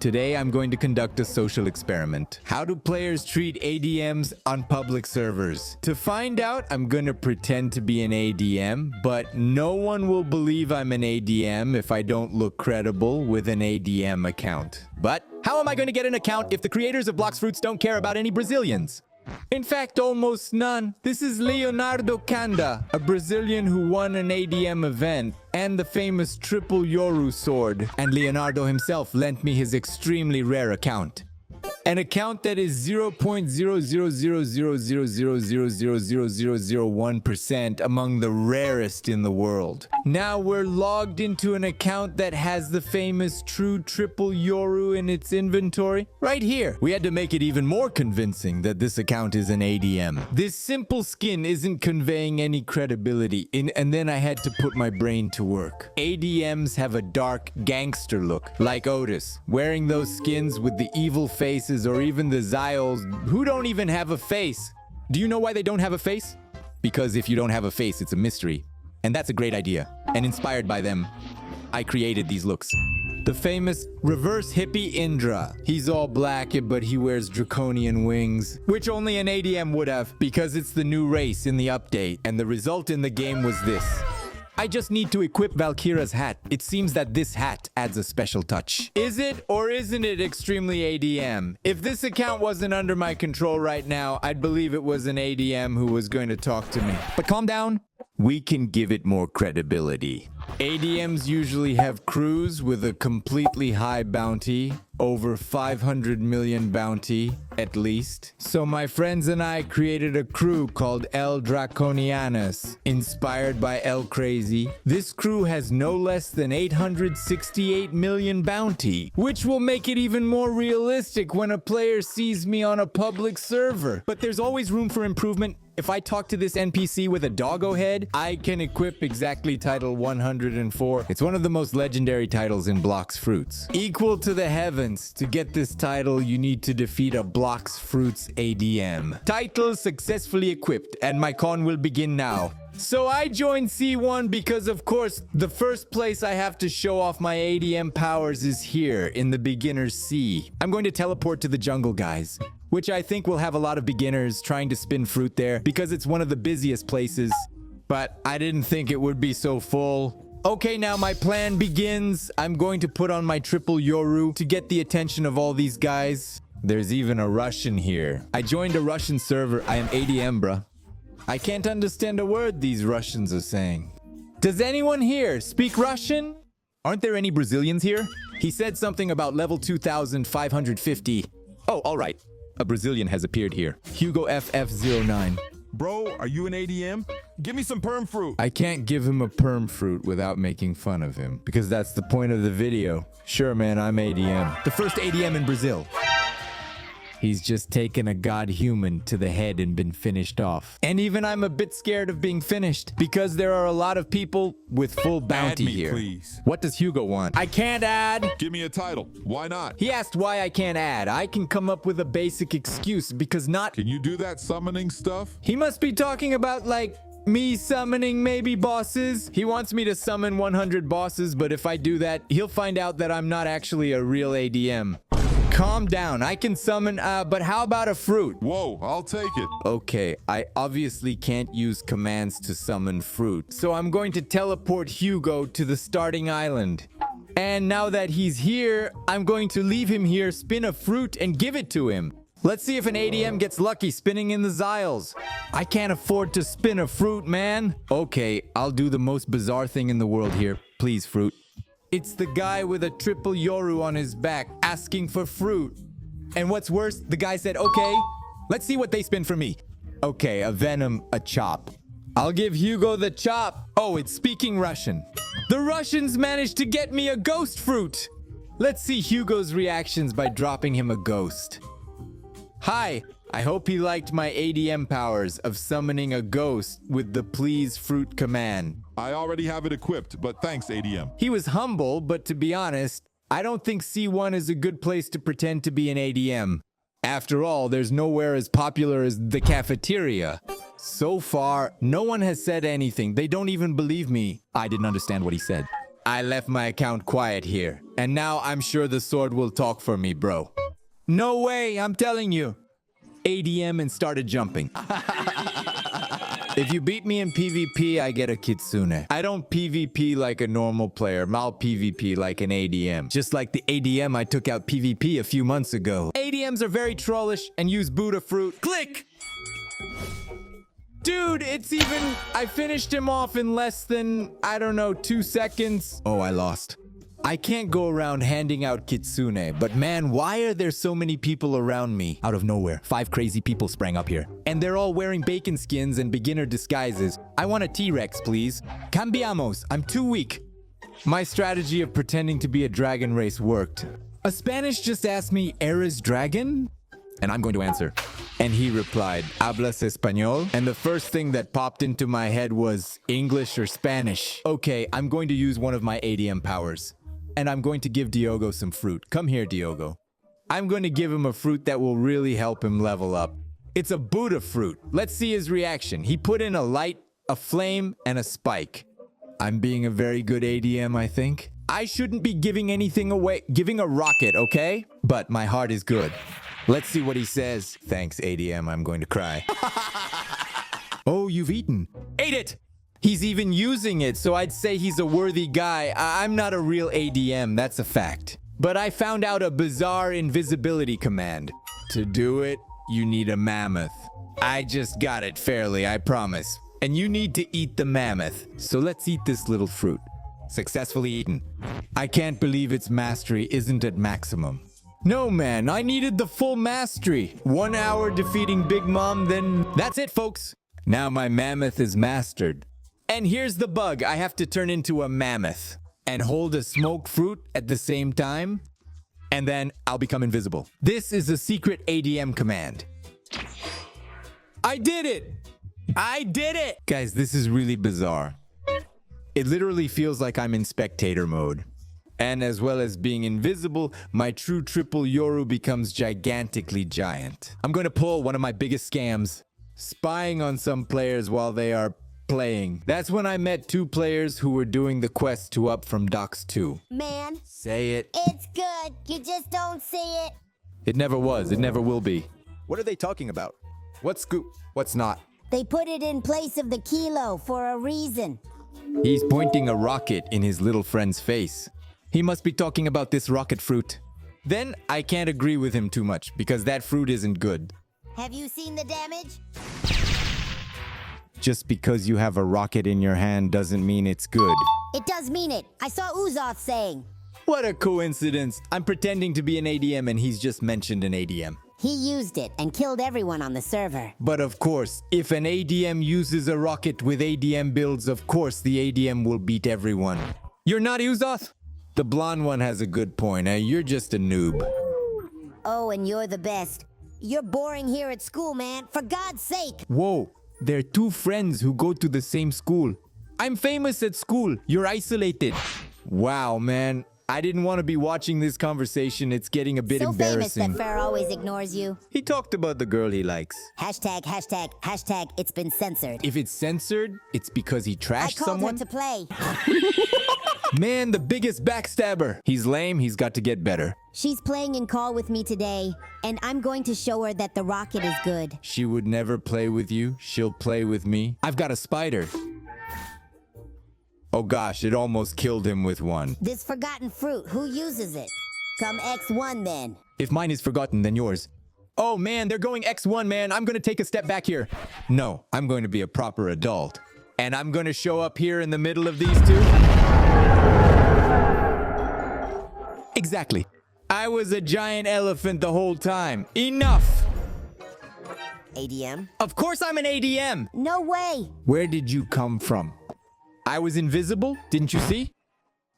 Today I'm going to conduct a social experiment. How do players treat ADMs on public servers? To find out, I'm gonna pretend to be an ADM, but no one will believe I'm an ADM if I don't look credible with an ADM account. But how am I going to get an account if the creators of Blox Fruits don't care about any Brazilians? In fact, almost none. This is Leonardo Canda, a Brazilian who won an ADM event and the famous triple Yoru sword. And Leonardo himself lent me his extremely rare account. An account that is 0.0000000000001% among the rarest in the world. Now we're logged into an account that has the famous true triple Yoru in its inventory. Right here. We had to make it even more convincing that this account is an ADM. This simple skin isn't conveying any credibility, and then I had to put my brain to work. ADMs have a dark gangster look, like Otis, wearing those skins with the evil faces or even the Ziols who don't even have a face. Do you know why they don't have a face? Because if you don't have a face, it's a mystery. And that's a great idea. And inspired by them, I created these looks. The famous reverse hippie Indra. He's all black, but he wears draconian wings, which only an ADM would have because it's the new race in the update. And the result in the game was this. I just need to equip Valkyra's hat. It seems that this hat adds a special touch. Is it or isn't it extremely ADM? If this account wasn't under my control right now, I'd believe it was an ADM who was going to talk to me. But calm down. We can give it more credibility. ADMs usually have crews with a completely high bounty, over 500 million bounty, at least. So my friends and I created a crew called El Draconianus, inspired by El Crazy. This crew has no less than 868 million bounty, which will make it even more realistic when a player sees me on a public server. But there's always room for improvement. If I talk to this NPC with a doggo head, I can equip exactly title 104. It's one of the most legendary titles in Blox Fruits. Equal to the heavens. To get this title, you need to defeat a Blox Fruits ADM. Title successfully equipped, and my con will begin now. So I joined C1 because, of course, the first place I have to show off my ADM powers is here, in the beginner's C. I'm going to teleport to the jungle, guys, which I think will have a lot of beginners trying to spin fruit there because it's one of the busiest places. But I didn't think it would be so full. Okay, now my plan begins. I'm going to put on my triple Yoru to get the attention of all these guys. There's even a Russian here. I joined a Russian server. I am ADM, bruh. I can't understand a word these Russians are saying. Does anyone here speak Russian? Aren't there any Brazilians here? He said something about level 2550. Oh, all right. A Brazilian has appeared here. Hugo FF09. Bro, are you an ADM? Give me some perm fruit. I can't give him a perm fruit without making fun of him, because that's the point of the video. Sure, man, I'm ADM. The first ADM in Brazil. He's just taken a god human to the head and been finished off. And even I'm a bit scared of being finished because there are a lot of people with full bounty Add me, here. please. What does Hugo want? I can't add. Give me a title. Why not? He asked why I can't add. I can come up with a basic excuse because not... Can you do that summoning stuff? He must be talking about like me summoning maybe bosses. He wants me to summon 100 bosses, but if I do that, he'll find out that I'm not actually a real ADM. Calm down. I can summon, but how about a fruit? Whoa, I'll take it. Okay, I obviously can't use commands to summon fruit, so I'm going to teleport Hugo to the starting island. And now that he's here, I'm going to leave him here, spin a fruit, and give it to him. Let's see if an ADM gets lucky spinning in the Ziles. I can't afford to spin a fruit, man. Okay, I'll do the most bizarre thing in the world here. Please, fruit. It's the guy with a triple Yoru on his back asking for fruit. And what's worse, the guy said, okay, let's see what they spin for me. Okay, a venom, a chop. I'll give Hugo the chop. Oh, it's speaking Russian. The Russians managed to get me a ghost fruit. Let's see Hugo's reactions by dropping him a ghost. Hi, I hope he liked my ADM powers of summoning a ghost with the please fruit command. I already have it equipped, but thanks, ADM. He was humble, but to be honest, I don't think C1 is a good place to pretend to be an ADM. After all, there's nowhere as popular as the cafeteria. So far, no one has said anything. They don't even believe me. I didn't understand what he said. I left my account quiet here. And now I'm sure the sword will talk for me, bro. No way, I'm telling you. ADM and started jumping. If you beat me in PvP, I get a kitsune. I don't PvP like a normal player. I'll PvP like an ADM. Just like the ADM I took out PvP a few months ago. ADMs are very trollish and use Buddha fruit. Click! Dude, I finished him off in less than, I don't know, 2 seconds. Oh, I lost. I can't go around handing out kitsune, but man, why are there so many people around me? Out of nowhere, 5 crazy people sprang up here. And they're all wearing bacon skins and beginner disguises. I want a T-Rex, please. Cambiamos, I'm too weak. My strategy of pretending to be a dragon race worked. A Spanish just asked me, ¿Eres dragon? And I'm going to answer. And he replied, ¿Hablas español? And the first thing that popped into my head was English or Spanish. Okay, I'm going to use one of my ADM powers. And I'm going to give Diogo some fruit. Come here, Diogo. I'm going to give him a fruit that will really help him level up. It's a Buddha fruit. Let's see his reaction. He put in a light, a flame, and a spike. I'm being a very good ADM, I think. I shouldn't be giving anything away. Giving a rocket, okay? But my heart is good. Let's see what he says. Thanks, ADM. I'm going to cry. Oh, you've eaten. Ate it! He's even using it, so I'd say he's a worthy guy. I'm not a real ADM, that's a fact. But I found out a bizarre invisibility command. To do it, you need a mammoth. I just got it fairly, I promise. And you need to eat the mammoth. So let's eat this little fruit. Successfully eaten. I can't believe its mastery isn't at maximum. No, man, I needed the full mastery. 1 hour defeating Big Mom, then that's it, folks. Now my mammoth is mastered. And here's the bug, I have to turn into a mammoth and hold a smoked fruit at the same time, and then I'll become invisible. This is a secret ADM command. I did it! I did it! Guys, this is really bizarre. It literally feels like I'm in spectator mode. And as well as being invisible, my true triple Yoru becomes gigantically giant. I'm going to pull one of my biggest scams, spying on some players while they are playing. That's when I met 2 players who were doing the quest to up from Docs 2. Man. Say it. It's good. You just don't see it. It never was. It never will be. What are they talking about? What's scoop? What's not? They put it in place of the kilo for a reason. He's pointing a rocket in his little friend's face. He must be talking about this rocket fruit. Then I can't agree with him too much because that fruit isn't good. Have you seen the damage? Just because you have a rocket in your hand doesn't mean it's good. It does mean it. I saw Uzoth saying. What a coincidence. I'm pretending to be an ADM and he's just mentioned an ADM. He used it and killed everyone on the server. But of course, if an ADM uses a rocket with ADM builds, of course the ADM will beat everyone. You're not Uzoth? The blonde one has a good point. You're just a noob. Oh, and you're the best. You're boring here at school, man. For God's sake. Whoa. They're 2 friends who go to the same school. I'm famous at school. You're isolated. Wow, man. I didn't want to be watching this conversation. It's getting a bit embarrassing. So famous that Fer always ignores you. He talked about the girl he likes. Hashtag, hashtag, hashtag, it's been censored. If it's censored, it's because he trashed someone? I called her to play. Man, the biggest backstabber. He's lame. He's got to get better. She's playing in call with me today, and I'm going to show her that the rocket is good. She would never play with you. She'll play with me. I've got a spider. Oh gosh, it almost killed him with one. This forgotten fruit, who uses it? Come X1 then. If mine is forgotten, then yours. Oh man, they're going X1, man. I'm gonna take a step back here. No, I'm going to be a proper adult. And I'm gonna show up here in the middle of these 2. Exactly. I was a giant elephant the whole time. Enough! ADM? Of course I'm an ADM! No way! Where did you come from? I was invisible, didn't you see?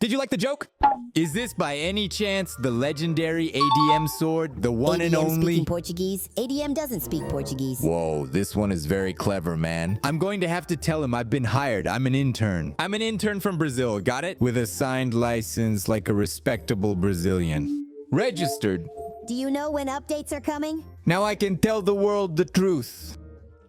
Did you like the joke? Is this by any chance the legendary ADM sword, the one and only? Speaking Portuguese? ADM doesn't speak Portuguese. Whoa, this one is very clever, man. I'm going to have to tell him I've been hired. I'm an intern. I'm an intern from Brazil, got it? With a signed license like a respectable Brazilian. Registered. Do you know when updates are coming? Now I can tell the world the truth.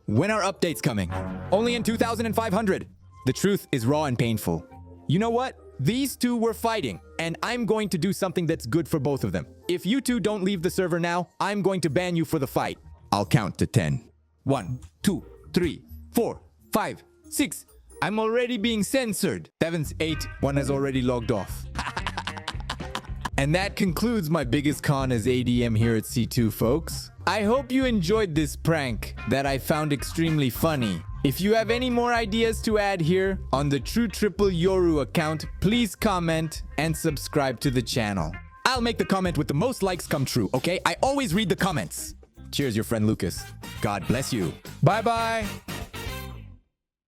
When are updates coming? Only in 2500. The truth is raw and painful. You know what? These two were fighting, and I'm going to do something that's good for both of them. If you two don't leave the server now, I'm going to ban you for the fight. I'll count to 10. 1, 2, 3, 4, 5, 6. I'm already being censored. 7's 8. One has already logged off. And that concludes my biggest con as ADM here at C2, folks. I hope you enjoyed this prank that I found extremely funny. If you have any more ideas to add here on the True Triple Yoru account, please comment and subscribe to the channel. I'll make the comment with the most likes come true, okay? I always read the comments. Cheers, your friend Lucas. God bless you. Bye-bye.